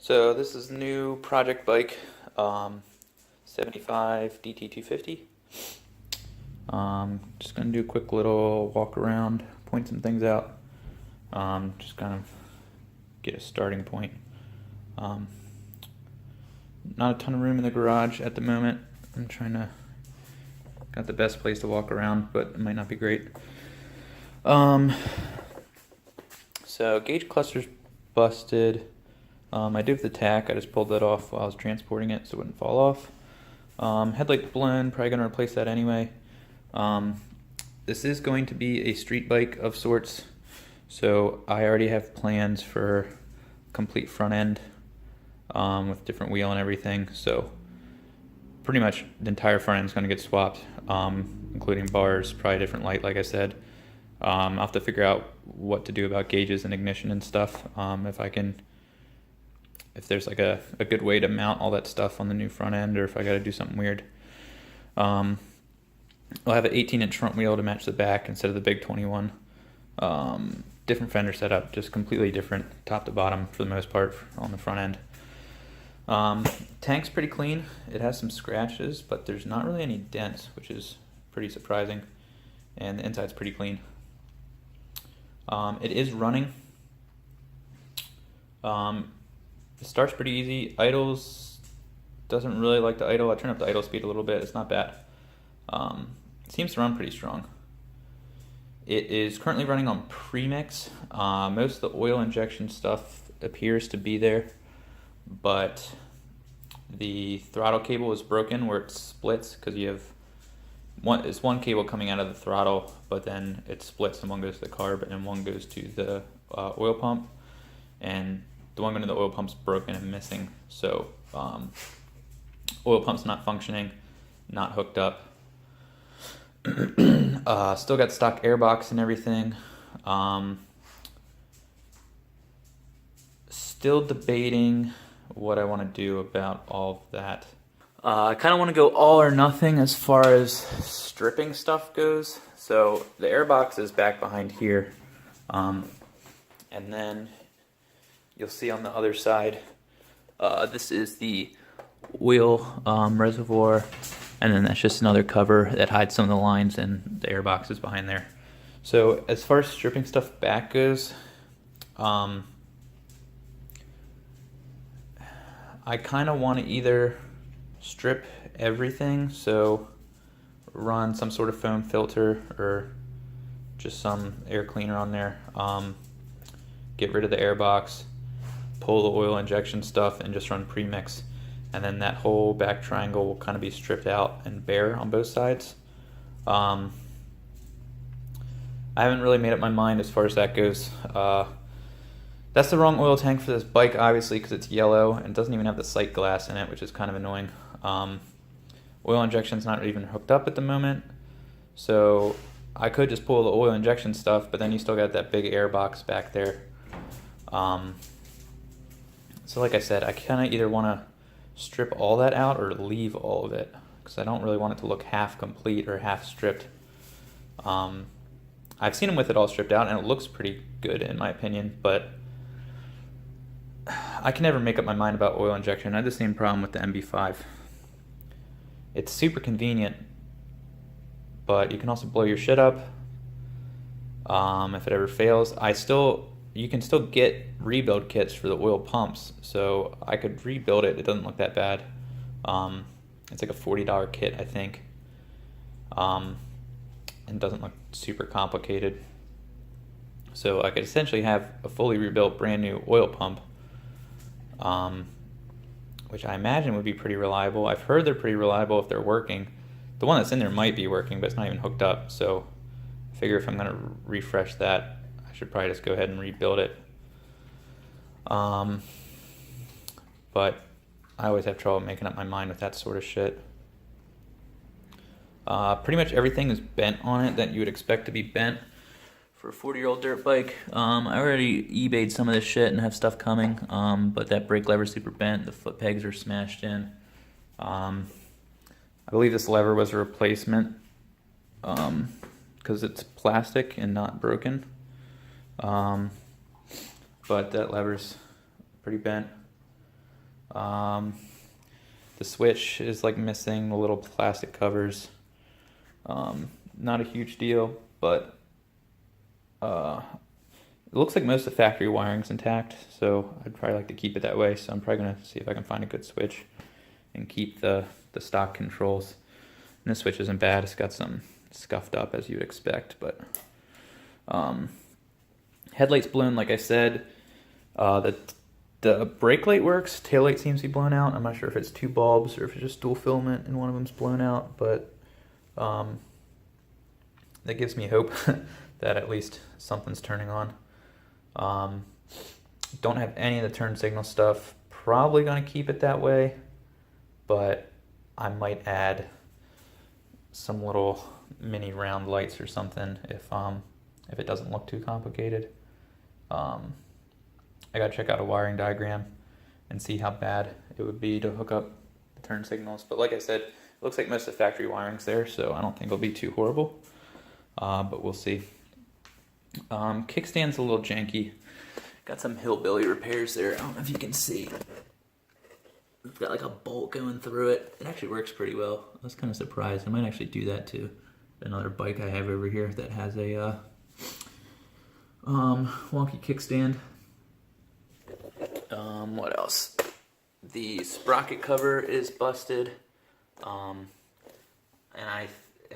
So this is new project bike, 75 DT250. Just gonna do a quick little walk around, point some things out, just kind of get a starting point. Not a ton of room in the garage at the moment. I'm trying to, got the best place to walk around, but it might not be great. So gauge cluster's busted. I do have the tack. I just pulled that off while I was transporting it so it wouldn't fall off. Headlight blown, probably going to replace that anyway. This is going to be a street bike of sorts, so I already have plans for complete front end with different wheel and everything. So pretty much the entire front end is going to get swapped, including bars, probably different light like I said. I'll have to figure out what to do about gauges and ignition and stuff, if there's like a good way to mount all that stuff on the new front end, or if I got to do something weird. I'll have an 18-inch front wheel to match the back instead of the big 21. Different fender setup, just completely different top to bottom for the most part on the front end. Tank's pretty clean. It has some scratches, but there's not really any dents, which is pretty surprising. And the inside's pretty clean. It is running. It starts pretty easy. Idles, doesn't really like to idle. I turn up the idle speed a little bit. It's not bad. It seems to run pretty strong. It is currently running on premix. Most of the oil injection stuff appears to be there, but the throttle cable is broken where it splits because you have one cable coming out of the throttle, but then it splits and one goes to the carb and one goes to the oil pump, and the one going to the oil pump's broken and missing. So oil pump's not functioning, not hooked up. Still got stock airbox and everything. Still debating what I want to do about all of that. I kind of want to go all or nothing as far as stripping stuff goes. So the airbox is back behind here. And then you'll see on the other side, this is the oil reservoir, and then that's just another cover that hides some of the lines, and the airbox is behind there. So as far as stripping stuff back goes, I kind of want to either strip everything, so run some sort of foam filter or just some air cleaner on there, get rid of the airbox, pull the oil injection stuff, and just run premix, and then that whole back triangle will kind of be stripped out and bare on both sides. I haven't really made up my mind as far as that goes. That's the wrong oil tank for this bike, obviously, because it's yellow and it doesn't even have the sight glass in it, which is kind of annoying. Oil injection's not even hooked up at the moment, so I could just pull the oil injection stuff, but then you still got that big air box back there. So like I said, I kind of either want to strip all that out or leave all of it, because I don't really want it to look half complete or half stripped. I've seen them with it all stripped out and it looks pretty good in my opinion, but I can never make up my mind about oil injection. I had the same problem with the MB5. It's super convenient, but you can also blow your shit up if it ever fails. You can still get rebuild kits for the oil pumps, so I could rebuild it. It doesn't look that bad. It's like a $40 kit, I think, and doesn't look super complicated. So I could essentially have a fully rebuilt brand new oil pump, which I imagine would be pretty reliable. I've heard they're pretty reliable if they're working. The one that's in there might be working, but it's not even hooked up, so I figure if I'm going to refresh that, I should probably just go ahead and rebuild it. But I always have trouble making up my mind with that sort of shit. Pretty much everything is bent on it that you would expect to be bent for a 40-year-old dirt bike. I already eBayed some of this shit and have stuff coming, but that brake lever's super bent, the foot pegs are smashed in. I believe this lever was a replacement because it's plastic and not broken. But that lever's pretty bent. The switch is like missing the little plastic covers. Not a huge deal, but it looks like most of the factory wiring's intact, so I'd probably like to keep it that way. So I'm probably going to see if I can find a good switch and keep the stock controls. And this switch isn't bad. It's got some scuffed up, as you would expect, but headlight's blown, like I said. The brake light works. Tail light seems to be blown out. I'm not sure if it's two bulbs or if it's just dual filament and one of them's blown out, but that gives me hope that at least something's turning on. Don't have any of the turn signal stuff. Probably going to keep it that way, but I might add some little mini round lights or something if it doesn't look too complicated. I gotta check out a wiring diagram and see how bad it would be to hook up the turn signals. But like I said, it looks like most of the factory wiring's there, so I don't think it'll be too horrible. But we'll see. Kickstand's a little janky. Got some hillbilly repairs there. I don't know if you can see. We've got like a bolt going through it. It actually works pretty well. I was kind of surprised. I might actually do that to another bike I have over here that has a wonky kickstand. What else? The sprocket cover is busted. And I'm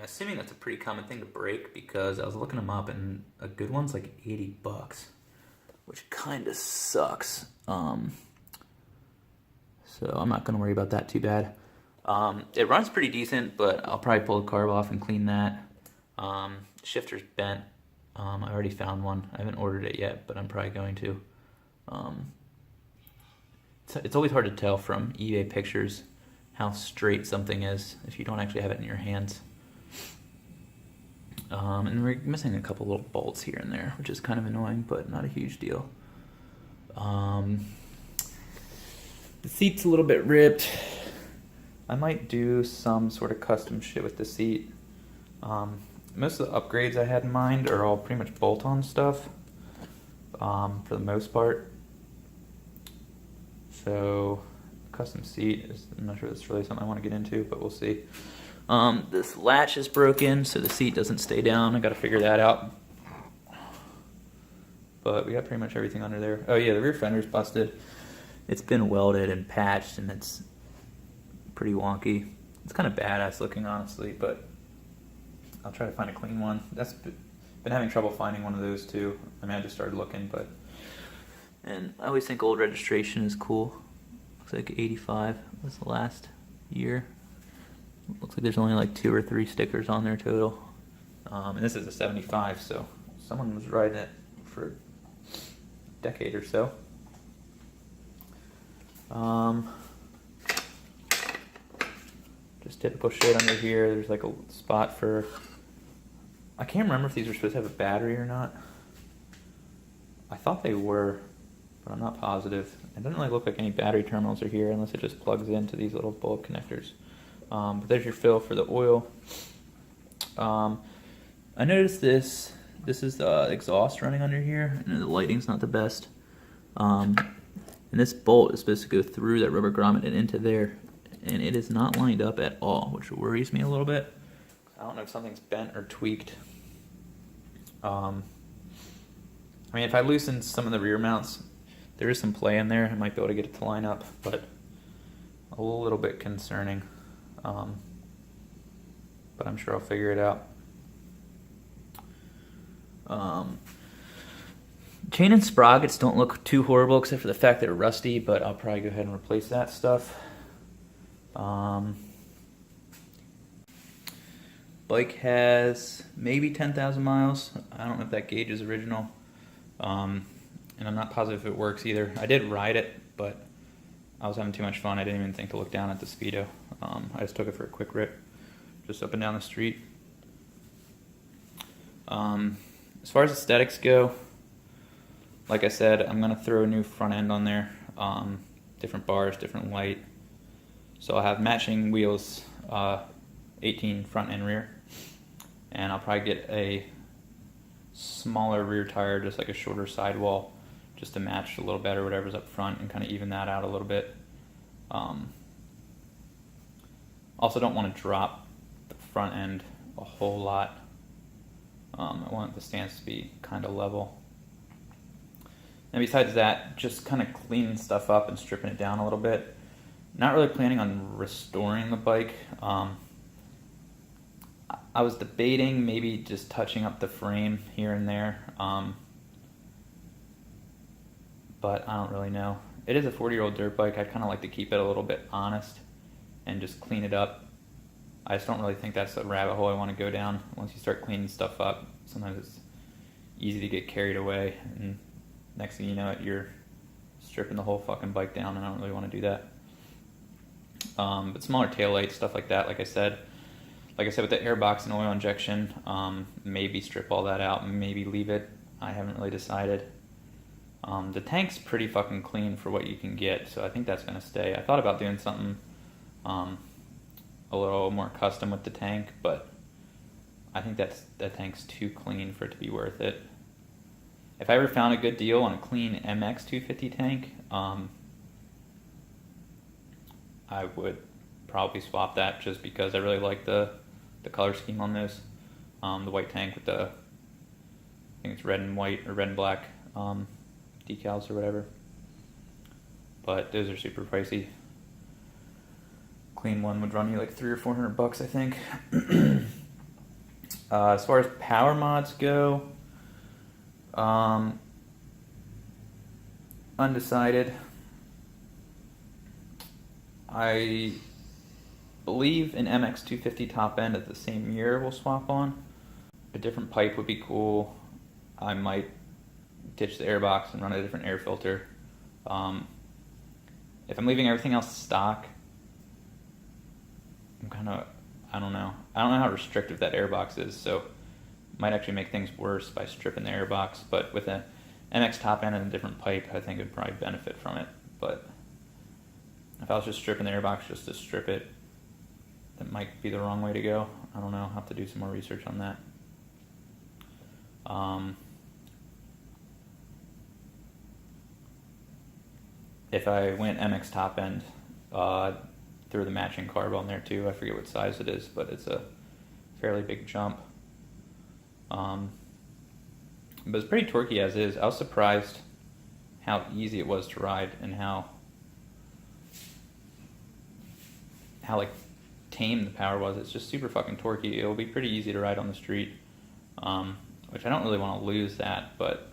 assuming that's a pretty common thing to break because I was looking them up and a good one's like $80, which kind of sucks. So I'm not going to worry about that too bad. It runs pretty decent, but I'll probably pull the carb off and clean that. Shifter's bent. I already found one. I haven't ordered it yet, but I'm probably going to. It's always hard to tell from eBay pictures how straight something is if you don't actually have it in your hands. And we're missing a couple little bolts here and there, which is kind of annoying, but not a huge deal. The seat's a little bit ripped. I might do some sort of custom shit with the seat. Most of the upgrades I had in mind are all pretty much bolt-on stuff, for the most part. So, custom seat is, I'm not sure that's really something I want to get into, but we'll see. This latch is broken, so the seat doesn't stay down. I got to figure that out. But we got pretty much everything under there. Oh yeah, the rear fender's busted. It's been welded and patched, and it's pretty wonky. It's kind of badass looking, honestly, but I'll try to find a clean one. That's been having trouble finding one of those too. I mean, I just started looking, but... And I always think old registration is cool. Looks like 85 was the last year. Looks like there's only like 2 or 3 stickers on there total. And this is a 75, so someone was riding it for a decade or so. Just typical shit under here. There's like a spot for... I can't remember if these were supposed to have a battery or not. I thought they were, but I'm not positive. It doesn't really look like any battery terminals are here unless it just plugs into these little bulb connectors. But there's your fill for the oil. I noticed this is the exhaust running under here, and the lighting's not the best. And this bolt is supposed to go through that rubber grommet and into there, and it is not lined up at all, which worries me a little bit. I don't know if something's bent or tweaked. I mean, if I loosen some of the rear mounts, there is some play in there. I might be able to get it to line up, but a little bit concerning. But I'm sure I'll figure it out. Chain and sprockets don't look too horrible except for the fact that they're rusty, but I'll probably go ahead and replace that stuff. Bike has maybe 10,000 miles. I don't know if that gauge is original. And I'm not positive if it works either. I did ride it, but I was having too much fun. I didn't even think to look down at the speedo. I just took it for a quick rip, just up and down the street. As far as aesthetics go, like I said, I'm going to throw a new front end on there. Different bars, different light. So I'll have matching wheels, 18 front and rear. And I'll probably get a smaller rear tire, just like a shorter sidewall, just to match a little better whatever's up front and kind of even that out a little bit. Also don't want to drop the front end a whole lot. I want the stance to be kind of level. And besides that, just kind of cleaning stuff up and stripping it down a little bit. Not really planning on restoring the bike. I was debating maybe just touching up the frame here and there, but I don't really know. It is a 40-year-old dirt bike. I'd kind of like to keep it a little bit honest and just clean it up. I just don't really think that's a rabbit hole I want to go down. Once you start cleaning stuff up, sometimes it's easy to get carried away, and next thing you know, you're stripping the whole fucking bike down, and I don't really want to do that. But smaller taillights, stuff like that, like I said with the airbox and oil injection, maybe strip all that out, maybe leave it. I haven't really decided. The tank's pretty fucking clean for what you can get, so I think that's going to stay. I thought about doing something a little more custom with the tank, but I think that tank's too clean for it to be worth it. If I ever found a good deal on a clean MX250 tank, I would probably swap that just because I really like the color scheme on those. The white tank with I think it's red and white or red and black decals or whatever. But those are super pricey. Clean one would run you like $300 or $400, I think. As far as power mods go, undecided. I believe an MX250 top end at the same year we'll swap on. A different pipe would be cool. I might ditch the airbox and run a different air filter. If I'm leaving everything else stock, I don't know how restrictive that airbox is, so it might actually make things worse by stripping the airbox. But with an MX top end and a different pipe, I think it would probably benefit from it. But if I was just stripping the airbox just to strip it, that might be the wrong way to go. I don't know. I'll have to do some more research on that. If I went MX top end, throw the matching carb on there too. I forget what size it is, but it's a fairly big jump. But it's pretty torquey as is. I was surprised how easy it was to ride and how like tame the power was. It's just super fucking torquey. It'll be pretty easy to ride on the street, which I don't really want to lose that. But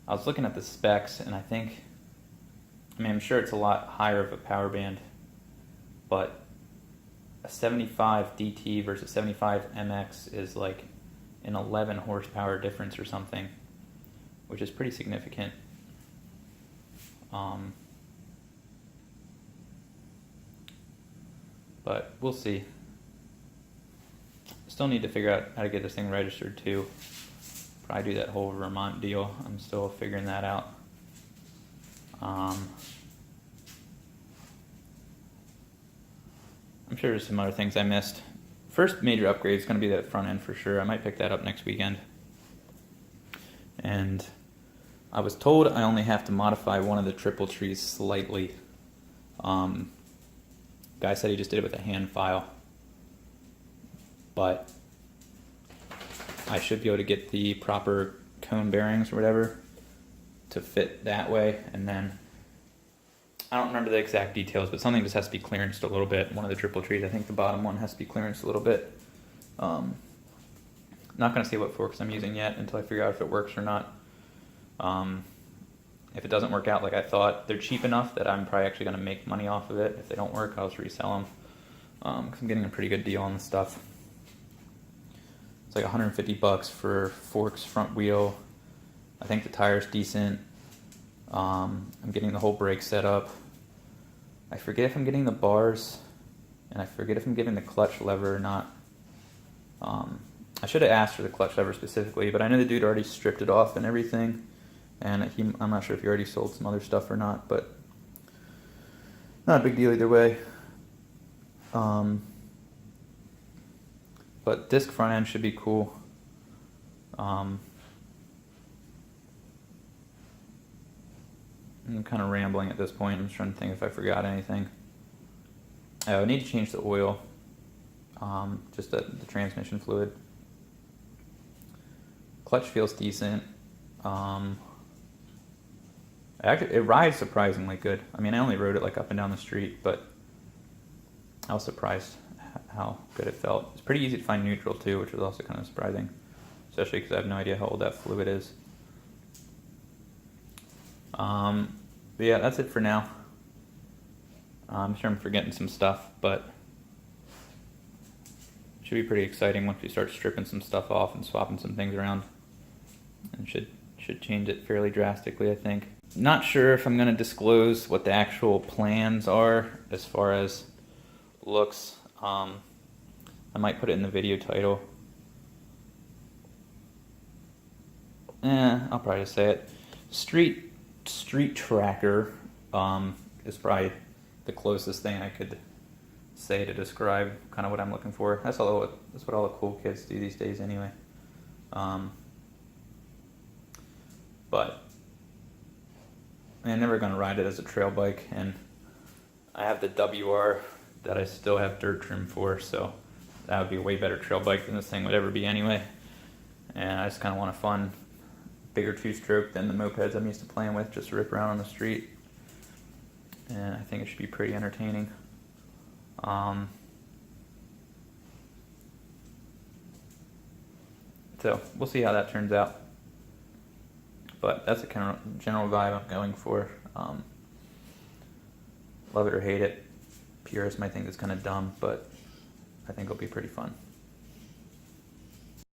I was looking at the specs, and I'm sure it's a lot higher of a power band, but a 75 DT versus 75 MX is like an 11 horsepower difference or something, which is pretty significant. But we'll see. Still need to figure out how to get this thing registered too. Probably do that whole Vermont deal. I'm still figuring that out. I'm sure there's some other things I missed. First major upgrade is going to be that front end for sure. I might pick that up next weekend. And I was told I only have to modify one of the triple trees slightly. Guy said he just did it with a hand file. But I should be able to get the proper cone bearings or whatever to fit that way, and then I don't remember the exact details, but something just has to be clearanced a little bit. One of the triple trees, I think the bottom one has to be clearanced a little bit. Not going to say what forks I'm using yet until I figure out if it works or not. If it doesn't work out like I thought, they're cheap enough that I'm probably actually going to make money off of it. If they don't work, I'll just resell them, because I'm getting a pretty good deal on the stuff. It's like $150 for forks, front wheel. I think the tire's decent. I'm getting the whole brake set up. I forget if I'm getting the bars, and I forget if I'm getting the clutch lever or not. I should have asked for the clutch lever specifically, but I know the dude already stripped it off and everything, and I'm not sure if he already sold some other stuff or not, but not a big deal either way. But disc front end should be cool. I'm kind of rambling at this point. I'm just trying to think if I forgot anything. I need to change the oil, just the transmission fluid. Clutch feels decent. Actually, it rides surprisingly good. I mean, I only rode it like up and down the street, but I was surprised how good it felt. It's pretty easy to find neutral too, which was also kind of surprising, especially because I have no idea how old that fluid is. But yeah, that's it for now. I'm sure I'm forgetting some stuff, but it should be pretty exciting once we start stripping some stuff off and swapping some things around. And should change it fairly drastically, I think. Not sure if I'm going to disclose what the actual plans are as far as looks. I might put it in the video title. I'll probably just say it. Street Tracker is probably the closest thing I could say to describe kind of what I'm looking for. That's what all the cool kids do these days anyway. But I'm never going to ride it as a trail bike, and I have the WR that I still have dirt trim for, so that would be a way better trail bike than this thing would ever be anyway. And I just kind of want a fun, bigger two-stroke than the mopeds I'm used to playing with, just to rip around on the street. And I think it should be pretty entertaining. So we'll see how that turns out. But that's the kind of general vibe I'm going for. Love it or hate it. Purists might think it's kind of dumb, but I think it'll be pretty fun.